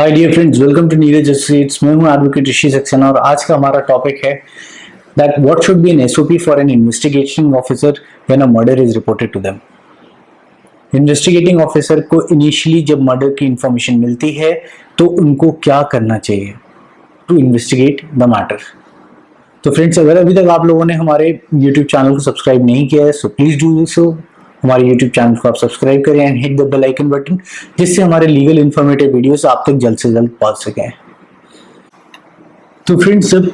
Hi dear friends, welcome to Neeraj Associates. मैं हूं advocate ऋषि सक्सेना और आज का हमारा टॉपिक है that what should be an SOP for an investigating officer when a murder is reported to them. Investigating officer को initially जब murder की इंफॉर्मेशन मिलती है तो उनको क्या करना चाहिए टू इन्वेस्टिगेट द मैटर। तो फ्रेंड्स, अगर अभी तक आप लोगों ने हमारे यूट्यूब चैनल को सब्सक्राइब नहीं किया है सो प्लीज डू सो। हमारे यूट्यूब चैनल को आप सब्सक्राइब करें and hit the bell icon button, जिससे हमारे लीगल इन्फॉर्मेटिव वीडियोस आप तक जल्द से जल्द पहुंच सकें। तो फ्रेंड्स, जब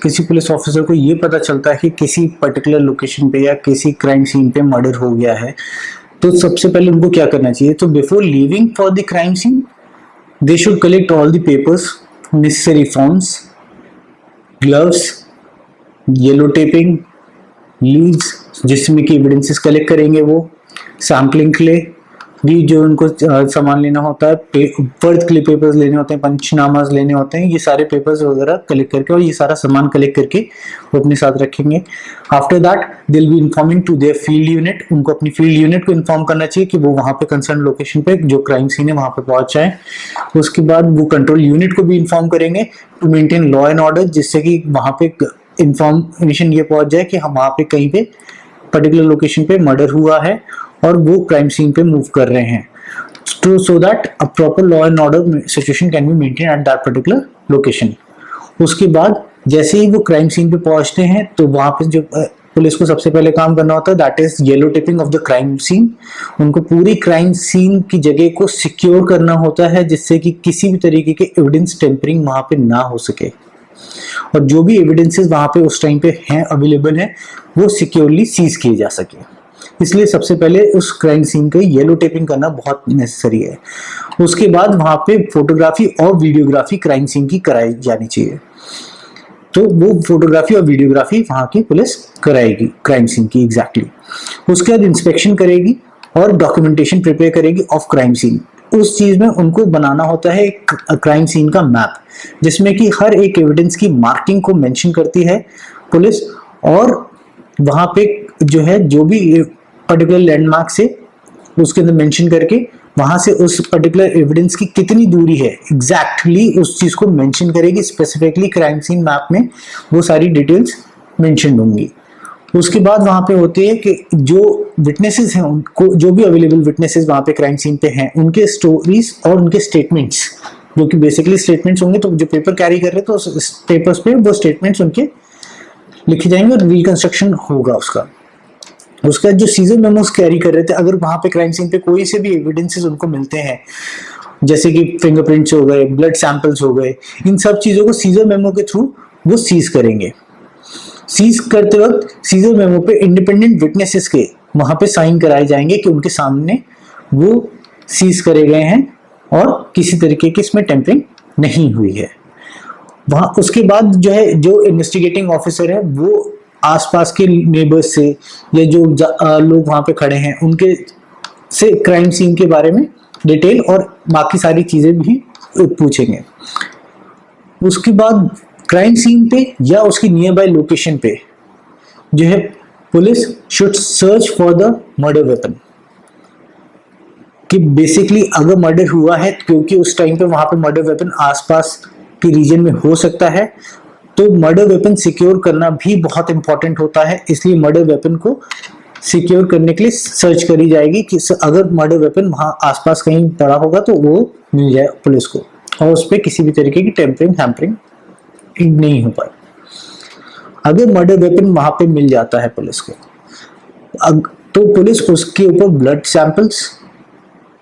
किसी पुलिस ऑफिसर को ये पता चलता है कि किसी पर्टिकुलर लोकेशन पे या किसी क्राइम सीन पे मर्डर हो गया है, तो सबसे पहले उनको क्या करना चाहिए। तो before leaving for the crime scene they should collect all the papers, necessary forms, gloves, yellow taping, leads जिसमें कि एविडेंसेस कलेक्ट करेंगे, वो सैम्पलिंग के लिए भी जो उनको सामान लेना होता है, बर्थ के लिए पेपर्स लेने होते हैं, पंचनामाज लेने होते हैं, ये सारे पेपर्स वगैरह कलेक्ट करके और ये सारा सामान कलेक्ट करके वो अपने साथ रखेंगे। After that they will be informing to their field unit. उनको अपनी फील्ड यूनिट को इन्फॉर्म करना चाहिए कि वो वहां पे कंसर्न लोकेशन पे जो क्राइम सीन है वहां पे पहुंच जाए। उसके बाद वो कंट्रोल यूनिट को भी इन्फॉर्म करेंगे to maintain law and order, जिससे कि वहां पे इंफॉर्मेशन ये पहुंच जाए कि हम वहां पे कहीं पे पर्टिकुलर लोकेशन पे मर्डर हुआ है और वो क्राइम सीन पे मूव कर रहे हैं, तो so that a proper law and order situation can be maintain at that particular location. उसके बाद जैसे ही वो क्राइम सीन पे पहुंचते हैं तो वहां पे जो पुलिस को सबसे पहले काम करना होता है that is yellow taping of the crime scene. उनको पूरी क्राइम सीन की जगह को सिक्योर करना होता है, जिससे कि किसी भी तरीके के एविडेंस टेम्परिंग वहां पे ना हो सके और जो भी एविडेंसेस वहां पे उस टाइम पे हैं अवेलेबल हैं वो सिक्योरली सीज किए जा सके। इसलिए सबसे पहले उस क्राइम सीन का येलो टेपिंग करना बहुत नेसेसरी है। उसके बाद वहां पे फोटोग्राफी और वीडियोग्राफी क्राइम सीन की कराई जानी चाहिए, तो वो फोटोग्राफी और वीडियोग्राफी वहां की पुलिस कराएगी क्राइम सीन की एग्जैक्टली। उसके बाद इंस्पेक्शन करेगी और डॉक्यूमेंटेशन प्रिपेयर करेगी ऑफ क्राइम सीन। उस चीज में उनको बनाना होता है एक क्राइम सीन का मैप, जिसमें कि हर एक एविडेंस की मार्किंग को मेंशन करती है पुलिस, और वहां पे जो है जो भी पर्टिकुलर लैंडमार्क से उसके अंदर मेंशन करके वहां से उस पर्टिकुलर एविडेंस की कितनी दूरी है एग्जैक्टली उस चीज को मेंशन करेगी। स्पेसिफिकली क्राइम सीन मैप में वो सारी डिटेल्स मेंशन होंगी। उसके बाद वहां पे होती है कि जो विटनेसेस हैं उनको, जो भी अवेलेबल विटनेसेस वहां पे क्राइम सीन पे हैं, उनके स्टोरीज और उनके स्टेटमेंट्स, जो कि बेसिकली स्टेटमेंट्स होंगे, तो जो पेपर कैरी कर रहे हैं तो उस पेपर्स पे वो स्टेटमेंट्स उनके लिखे जाएंगे और रिकंस्ट्रक्शन होगा उसका। उसका जो सीजर मेमोस कैरी कर रहे थे, अगर वहां पे क्राइम सीन पे कोई से भी एविडेंसेस उनको मिलते हैं, जैसे कि फिंगरप्रिंट्स हो गए, ब्लड सैंपल्स हो गए, इन सब चीजों को सीजर मेमो के थ्रू वो सीज करेंगे। सीज करते वक्त सीजर मेमो पे इंडिपेंडेंट विटनेसेस के वहां पे साइन कराए जाएंगे कि उनके सामने वो सीज करे गए हैं और किसी तरीके की इसमें टेम्परिंग नहीं हुई है। वहां उसके बाद जो है जो इन्वेस्टिगेटिंग ऑफिसर है वो आसपास के नेबर्स से या जो लोग वहां पे खड़े हैं उनके से क्राइम सीन के बारे में डिटेल और बाकी सारी चीजें भी पूछेंगे। उसके बाद क्राइम सीन पे या उसकी नियर बाय लोकेशन पे जो है police should search for the murder weapon, कि बेसिकली अगर मर्डर हुआ है, क्योंकि उस टाइम पे वहां पे मर्डर वेपन आसपास के रीजन में हो सकता है, तो मर्डर वेपन सिक्योर करना भी बहुत इंपॉर्टेंट होता है। इसलिए मर्डर वेपन को सिक्योर करने के लिए सर्च करी जाएगी कि अगर मर्डर वेपन वहां आसपास कहीं पड़ा होगा तो वो मिल जाए पुलिस को और उस पर किसी भी तरीके की टेम्परिंग हैम्परिंग नहीं हो पाए। अगर मर्डर वेपन वहां पे मिल जाता है पुलिस को, तो पुलिस उसके ऊपर ब्लड सैंपल्स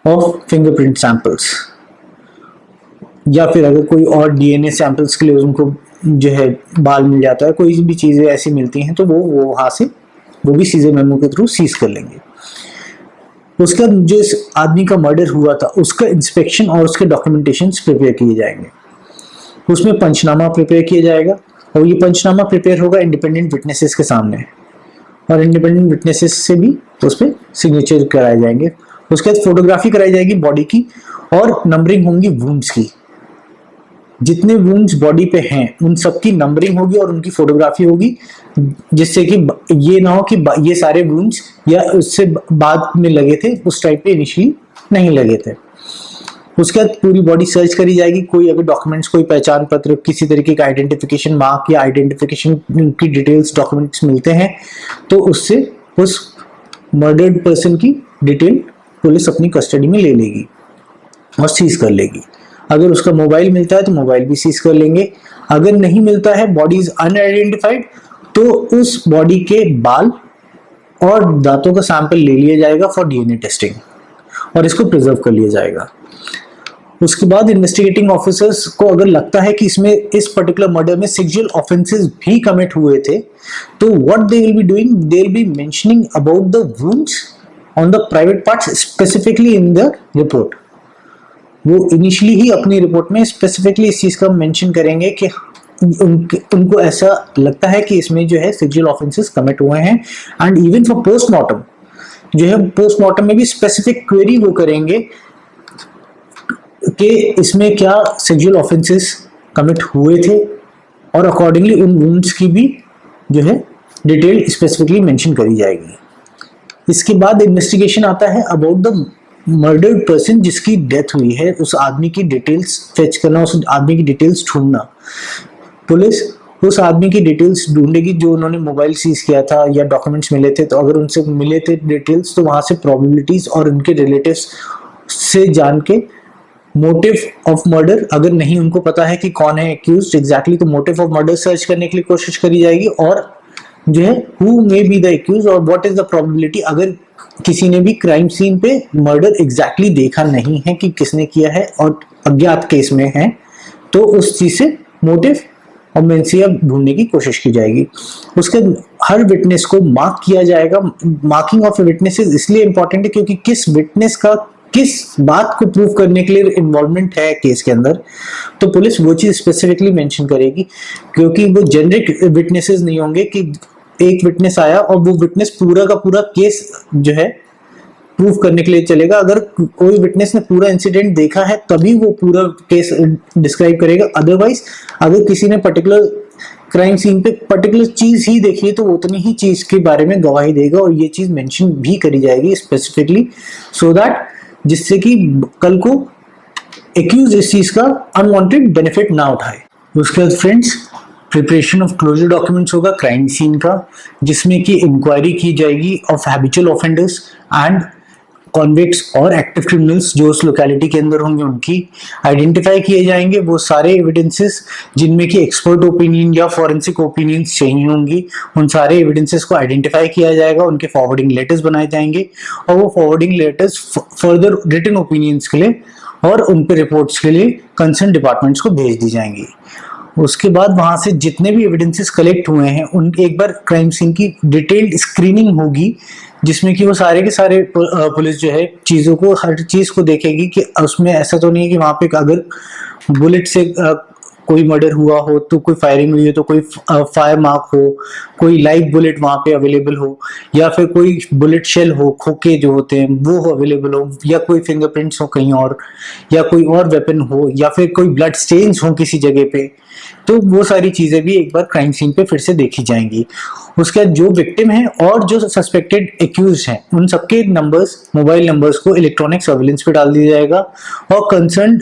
और फिंगरप्रिंट सैंपल्स या फिर अगर कोई और डीएनए सैंपल्स के लिए उनको जो है बाल मिल जाता है, कोई भी चीजें ऐसी मिलती हैं, तो वो वहां से वो भी सीजर मेमो के थ्रू सीज कर लेंगे। उसका जो इस आदमी का मर्डर हुआ था उसका इंस्पेक्शन और उसके डॉक्यूमेंटेशन प्रिपेयर किए जाएंगे। उसमें पंचनामा प्रिपेयर किया जाएगा और ये पंचनामा प्रिपेयर होगा इंडिपेंडेंट विटनेसेस के सामने, और इंडिपेंडेंट विटनेसेस से भी उस पर सिग्नेचर कराए जाएंगे। उसके बाद फोटोग्राफी कराई जाएगी बॉडी की और नंबरिंग होंगी वुंड्स की। जितने वुंड्स बॉडी पे हैं उन सब की नंबरिंग होगी और उनकी फोटोग्राफी होगी, जिससे कि ये ना हो कि ये सारे वुंड्स या उससे बाद में लगे थे, उस टाइप पे इनिशियली नहीं लगे थे। उसके बाद पूरी बॉडी सर्च करी जाएगी, कोई अगर डॉक्यूमेंट्स, कोई पहचान पत्र, किसी तरीके का आइडेंटिफिकेशन मार्क या आइडेंटिफिकेशन की डिटेल्स डॉक्यूमेंट्स मिलते हैं तो उससे उस मर्डर्ड पर्सन की डिटेल पुलिस अपनी कस्टडी में ले लेगी और सीज कर लेगी। अगर उसका मोबाइल मिलता है तो मोबाइल भी सीज कर लेंगे। अगर नहीं मिलता है, बॉडी इज अनआइडेंटिफाइड, तो उस बॉडी के बाल और दांतों का सैंपल ले लिया जाएगा फॉर डीएनए टेस्टिंग और इसको प्रिजर्व कर लिया जाएगा। उसके बाद इन्वेस्टिगेटिंग ऑफिसर्स को अगर लगता है कि इसमें इस पर्टिकुलर मर्डर में सेक्सुअल ऑफेंसेस भी कमिट हुए थे, तो what they will be doing, they will B mentioning about the wounds on the private parts specifically in the report. वो इनिशियली ही अपनी रिपोर्ट में स्पेसिफिकली इस चीज का मेंशन करेंगे कि उनको ऐसा लगता है कि इसमें जो है सेक्सुअल ऑफेंसेस कमिट हुए हैं। एंड इवन फॉर पोस्टमार्टम जो है, पोस्टमार्टम में भी स्पेसिफिक क्वेरी वो करेंगे कि इसमें क्या सेक्सुअल ऑफेंसेस कमिट हुए थे और अकॉर्डिंगली उन वुंड्स की भी जो है डिटेल स्पेसिफिकली मेंशन करी जाएगी। इसके बाद इन्वेस्टिगेशन आता है अबाउट द मर्डर्ड पर्सन जिसकी डेथ हुई है, उस आदमी की डिटेल्स फेच करना, उस आदमी की डिटेल्स ढूंढना। पुलिस उस आदमी की डिटेल्स ढूंढेगी जो उन्होंने मोबाइल सीज किया था या डॉक्यूमेंट्स मिले थे, तो अगर उनसे मिले थे डिटेल्स तो वहां से प्रोबेबिलिटीज और उनके रिलेटिव्स से जान के मोटिव ऑफ मर्डर, अगर नहीं उनको पता है कि कौन है एक्यूज्ड एग्जैक्टली, तो मोटिव ऑफ मर्डर सर्च करने के लिए कोशिश करी जाएगी और जो है who may be the accuse और व्हाट इज द प्रोबेबिलिटी। अगर किसी ने भी क्राइम सीन पे मर्डर एग्जैक्टली देखा नहीं है कि किसने किया है और अज्ञात केस में है, तो उस चीज से मोटिव और मेंसिया ढूंढने की कोशिश की जाएगी। उसके हर विटनेस को मार्क किया जाएगा। मार्किंग ऑफ विटनेसेस इसलिए इंपॉर्टेंट है क्योंकि किस विटनेस का किस बात को प्रूव करने के लिए इन्वॉल्वमेंट है केस के अंदर, तो पुलिस वो चीज स्पेसिफिकली मेंशन करेगी, क्योंकि वो जेनरिक विटनेसेस नहीं होंगे कि एक विटनेस आया और वो विटनेस पूरा का पूरा केस जो है प्रूव करने के लिए चलेगा। अगर कोई विटनेस ने पूरा इंसिडेंट देखा है तभी वो पूरा केस डिस्क्राइब करेगा। अदरवाइज अगर किसी ने पर्टिकुलर क्राइम सीन पे पर्टिकुलर चीज ही देखी है तो उतनी ही चीज के बारे में गवाही देगा और ये चीज मेंशन भी करी जाएगी स्पेसिफिकली, सो दैट जिससे कि कल को एक्यूज इस चीज का अनवांटेड बेनिफिट ना उठाए। उसके बाद friends, preparation of closure documents होगा क्राइम सीन का, जिसमें कि इंक्वायरी की जाएगी of habitual offenders and convicts और एक्टिव क्रिमिनल्स जो उस लोकेलिटी के अंदर होंगे, उनकी आइडेंटिफाई किए जाएंगे वो सारे एविडेंसेस जिनमें कि एक्सपर्ट ओपिनियन या फॉरेंसिक ओपिनियंस चाहिए होंगी। उन सारे एविडेंसेस को आइडेंटिफाई किया जाएगा, उनके फॉरवर्डिंग लेटर्स बनाए जाएंगे और वो forwarding letters further written opinions के लिए और उन पे रिपोर्ट्स के लिए कंसर्न डिपार्टमेंट्स को भेज दी जाएंगी। उसके बाद वहां से जितने भी एविडेंसेस कलेक्ट हुए हैं उन एक बार क्राइम सीन की डिटेल्ड स्क्रीनिंग होगी, जिसमें कि वो सारे के सारे पुलिस जो है चीजों को, हर चीज को देखेगी कि उसमें ऐसा तो नहीं है कि वहां पे अगर बुलेट से कोई मर्डर हुआ हो तो कोई फायरिंग हुई है तो कोई फायर मार्क हो, कोई लाइव बुलेट वहां पे अवेलेबल हो, या फिर कोई बुलेट शेल हो, खोखे जो होते हैं वो अवेलेबल हो, या कोई फिंगरप्रिंट्स हो कहीं और, या कोई और वेपन हो, या फिर कोई ब्लड स्टेन्स हो किसी जगह पे, तो वो सारी चीजें भी एक बार क्राइम सीन पे फिर से देखी जाएंगी। उसके बाद जो विक्टिम है और जो सस्पेक्टेड एक्यूज हैं उन सबके नंबर्स, मोबाइल नंबर्स को इलेक्ट्रॉनिक सर्विलेंस पे डाल दिया जाएगा और कंसर्न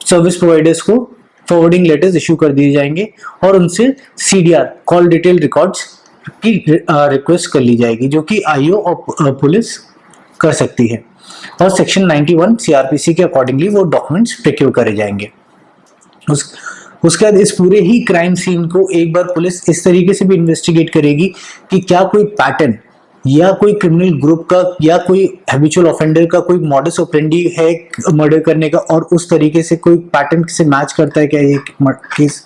सर्विस प्रोवाइडर्स को फॉरवर्डिंग लेटर्स इशू कर दिए जाएंगे और उनसे CDR कॉल डिटेल रिकॉर्ड्स की रिक्वेस्ट कर ली जाएगी, जो कि IO और पुलिस कर सकती है और सेक्शन 91 CRPC के अकॉर्डिंगली वो डॉक्यूमेंट्स प्रिक्योर करे जाएंगे। उसके बाद इस पूरे ही क्राइम सीन को एक बार पुलिस इस तरीके से भी इन्वेस्टिगेट करेगी कि क्या कोई पैटर्न या कोई क्रिमिनल ग्रुप का या कोई हैबिचुअल ऑफेंडर का कोई मॉडस ऑपरेंडी है मर्डर करने का, और उस तरीके से कोई पैटर्न से मैच करता है क्या ये केस।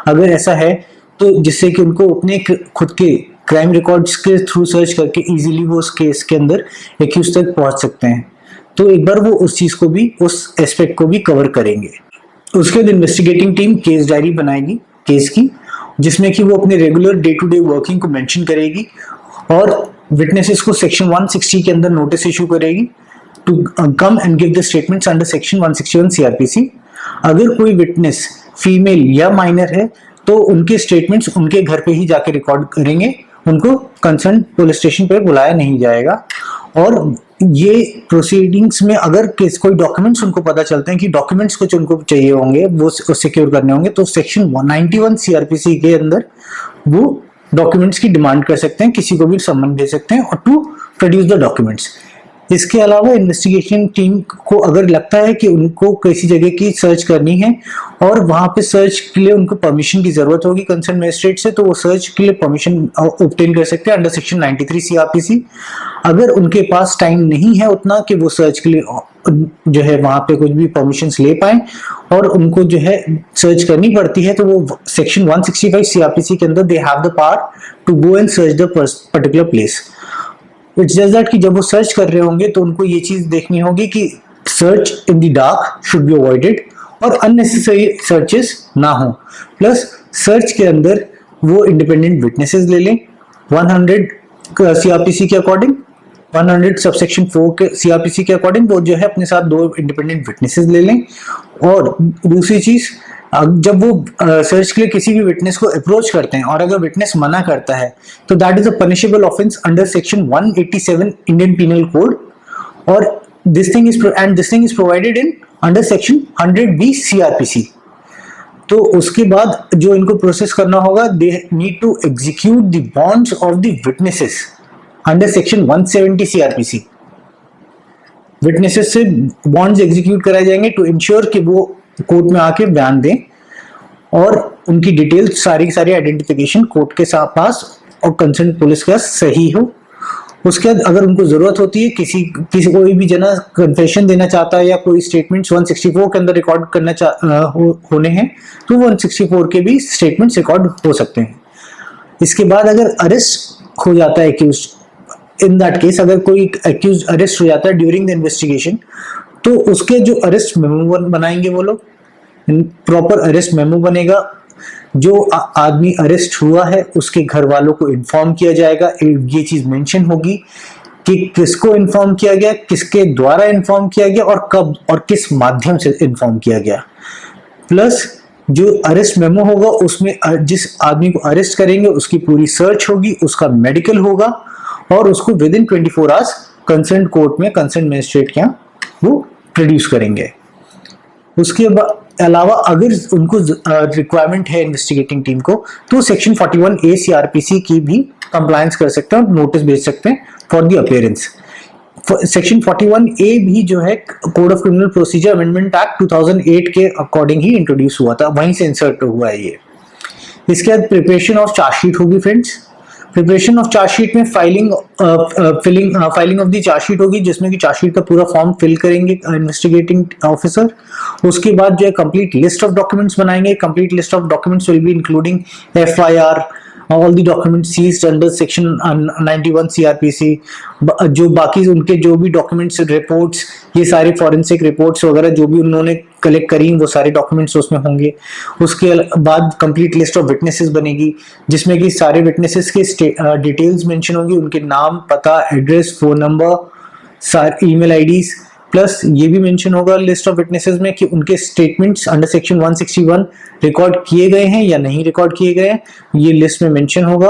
अगर ऐसा है तो जिससे कि उनको अपने खुद के क्राइम रिकॉर्ड्स के थ्रू सर्च करके इजीली वो उस केस के अंदर एक्यूज तक पहुंच सकते हैं, तो एक बार वो उस चीज को भी, उस एस्पेक्ट को भी कवर करेंगे। उसके बाद इन्वेस्टिगेटिंग टीम केस डायरी बनाएगी केस की, जिसमें कि वो अपने regular day to day working को मेंशन करेगी और विटनेसेस को सेक्शन 160 के अंदर नोटिस इशू करेगी to come and give the statements under section 161 CRPC। अगर कोई विटनेस फीमेल या माइनर है तो उनके स्टेटमेंट्स उनके घर पे ही जाके रिकॉर्ड करेंगे, उनको कंसर्न पुलिस स्टेशन पे बुलाया नहीं जाएगा। और ये प्रोसीडिंग्स में अगर कोई डॉक्यूमेंट्स उनको पता चलते हैं कि डॉक्यूमेंट्स कुछ उनको चाहिए होंगे, वो सिक्योर करने होंगे, तो सेक्शन 191 सीआरपीसी के अंदर वो डॉक्यूमेंट्स की डिमांड कर सकते हैं, किसी को भी सम्मन दे सकते हैं और टू प्रोड्यूस द डॉक्यूमेंट्स। इसके अलावा इन्वेस्टिगेशन टीम को अगर लगता है कि उनको किसी जगह की सर्च करनी है और वहां पे सर्च के लिए उनको परमिशन की जरूरत होगी कंसर्न मजिस्ट्रेट से, तो वो सर्च के लिए परमिशन ऑब्टेन कर सकते हैं अंडर सेक्शन 93 सीआरपीसी। अगर उनके पास टाइम नहीं है उतना कि वो सर्च के लिए जो है वहां पे कुछ भी परमिशंस ले पाए और उनको जो है सर्च करनी पड़ती है, तो वो सेक्शन 165 सीआरपीसी के अंदर they have the power to go and search the particular place. It's just that कि जब वो सर्च कर रहे होंगे तो उनको ये चीज देखनी होगी कि search in the dark should be avoided और अननेसेसरी सर्चेस ना हो। प्लस सर्च के अंदर वो इंडिपेंडेंट विटनेसेस ले लें 100 सीआरपीसी के अकॉर्डिंग, 100 सबसेक्शन 4 के सीआरपीसी के अकॉर्डिंग वो जो है अपने साथ 2 इंडिपेंडेंट विटनेसेस ले लें। और दूसरी चीज, जब वो सर्च के लिए किसी भी विटनेस को अप्रोच करते हैं और अगर विटनेस मना करता है तो that is a punishable offence under section 187 Indian penal code और this thing is provided in under section 100B CRPC. तो उसके बाद जो इनको प्रोसेस करना होगा, they need to execute the bonds of the witnesses under section 170 CRPC. Witnesses से bonds execute कराए जाएंगे टू इंश्योर कि वो कोर्ट में आके बयान दें और उनकी डिटेल्स सारी की सारी आइडेंटिफिकेशन कोर्ट के पास और कंसर्न पुलिस के पास सही हो। उसके बाद अगर उनको जरूरत होती है, किसी कोई भी जना कन्फेशन देना चाहता है या कोई स्टेटमेंट्स 164 के अंदर रिकॉर्ड करना होने हैं, तो 164 के भी स्टेटमेंट्स रिकॉर्ड हो सकते हैं। इसके बाद अगर अरेस्ट हो जाता है एक्यूज, इन दैट केस अगर कोई एक्यूज अरेस्ट हो जाता है ड्यूरिंग द इन्वेस्टिगेशन, तो उसके जो अरेस्ट मेमो बनाएंगे वो लोग, प्रॉपर अरेस्ट मेमो बनेगा। जो आदमी अरेस्ट हुआ है उसके घर वालों को इन्फॉर्म किया जाएगा, ये चीज मेंशन होगी कि किसको इन्फॉर्म किया गया, किसके द्वारा इन्फॉर्म किया गया और कब और किस माध्यम से इन्फॉर्म किया गया। प्लस जो अरेस्ट मेमो होगा उसमें जिस आदमी को अरेस्ट करेंगे उसकी पूरी सर्च होगी, उसका मेडिकल होगा और उसको with in 24 hours concern court में कंसर्न मजिस्ट्रेट के यहाँ वो प्रोड्यूस करेंगे। उसके अलावा अगर उनको रिक्वायरमेंट है इन्वेस्टिगेटिंग टीम को, तो सेक्शन 41A सीआरपीसी की भी कंप्लायंस कर सकते हैं और नोटिस भेज सकते हैं for the appearance. Section 41A भी जो है code of criminal procedure amendment act 2008 के अकॉर्डिंग ही इंट्रोड्यूस हुआ था, वहीं से इंसर्ट हुआ है ये। इसके बाद प्रिपरेशन ऑफ चार्जशीट होगी फ्रेंड्स। प्रिपरेशन ऑफ चार्जशीट में फाइलिंग ऑफ द चार्जशीट होगी, जिसमें कि चार्जशीट का पूरा फॉर्म फिल करेंगे इन्वेस्टिगेटिंग ऑफिसर। उसके बाद जो है कंप्लीट लिस्ट ऑफ डॉक्यूमेंट्स बनाएंगे। Complete list of documents will be including FIR, all the documents seized under section 91 CRPC, जो बाकी उनके जो भी डॉक्यूमेंट्स, रिपोर्ट्स, ये सारे फॉरेंसिक रिपोर्ट्स वगैरह जो भी उन्होंने कलेक्ट करी वो सारे डॉक्यूमेंट्स उसमें होंगे। उसके बाद कंप्लीट लिस्ट ऑफ विटनेसेस बनेगी, जिसमें कि सारे विटनेसेस के डिटेल्स मेंशन होंगी, उनके नाम, पता, एड्रेस, फोन नंबर, सारे ईमेल आईडीज। प्लस ये भी मेंशन होगा लिस्ट ऑफ विटनेसेस में कि उनके स्टेटमेंट्स अंडर सेक्शन 161 रिकॉर्ड किए गए हैं या नहीं रिकॉर्ड किए गए हैं, ये लिस्ट में मेंशन होगा।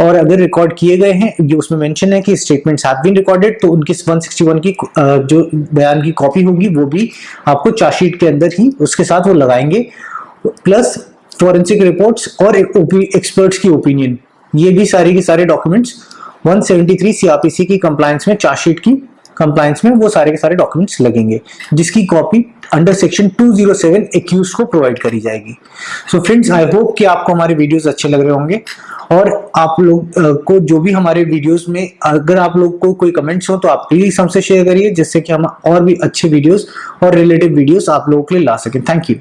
और अगर रिकॉर्ड किए गए हैं, ये उसमें मेंशन है कि स्टेटमेंट्स हैव बीन रिकॉर्डेड, तो उनकी 161 की जो बयान की कॉपी होगी वो भी आपको चार्जशीट के अंदर ही उसके साथ वो लगाएंगे। प्लस फॉरेंसिक रिपोर्ट्स और एक्सपर्ट्स की ओपिनियन, ये भी सारे के सारे डॉक्यूमेंट्स 173 CRPC की कंप्लायंस में, चार्जशीट की कंप्लायंस में वो सारे के सारे डॉक्यूमेंट्स लगेंगे, जिसकी कॉपी अंडर सेक्शन 207 एक्यूज को प्रोवाइड करी जाएगी। सो फ्रेंड्स, आई होप कि आपको हमारे वीडियोस अच्छे लग रहे होंगे और आप लोग को जो भी हमारे वीडियोस में अगर आप लोग को कोई कमेंट्स हो तो आप प्लीज हमसे शेयर करिए, जिससे कि हम और भी अच्छे वीडियोस और रिलेटिव वीडियोस आप लोगों के लिए ला सकें। Thank you.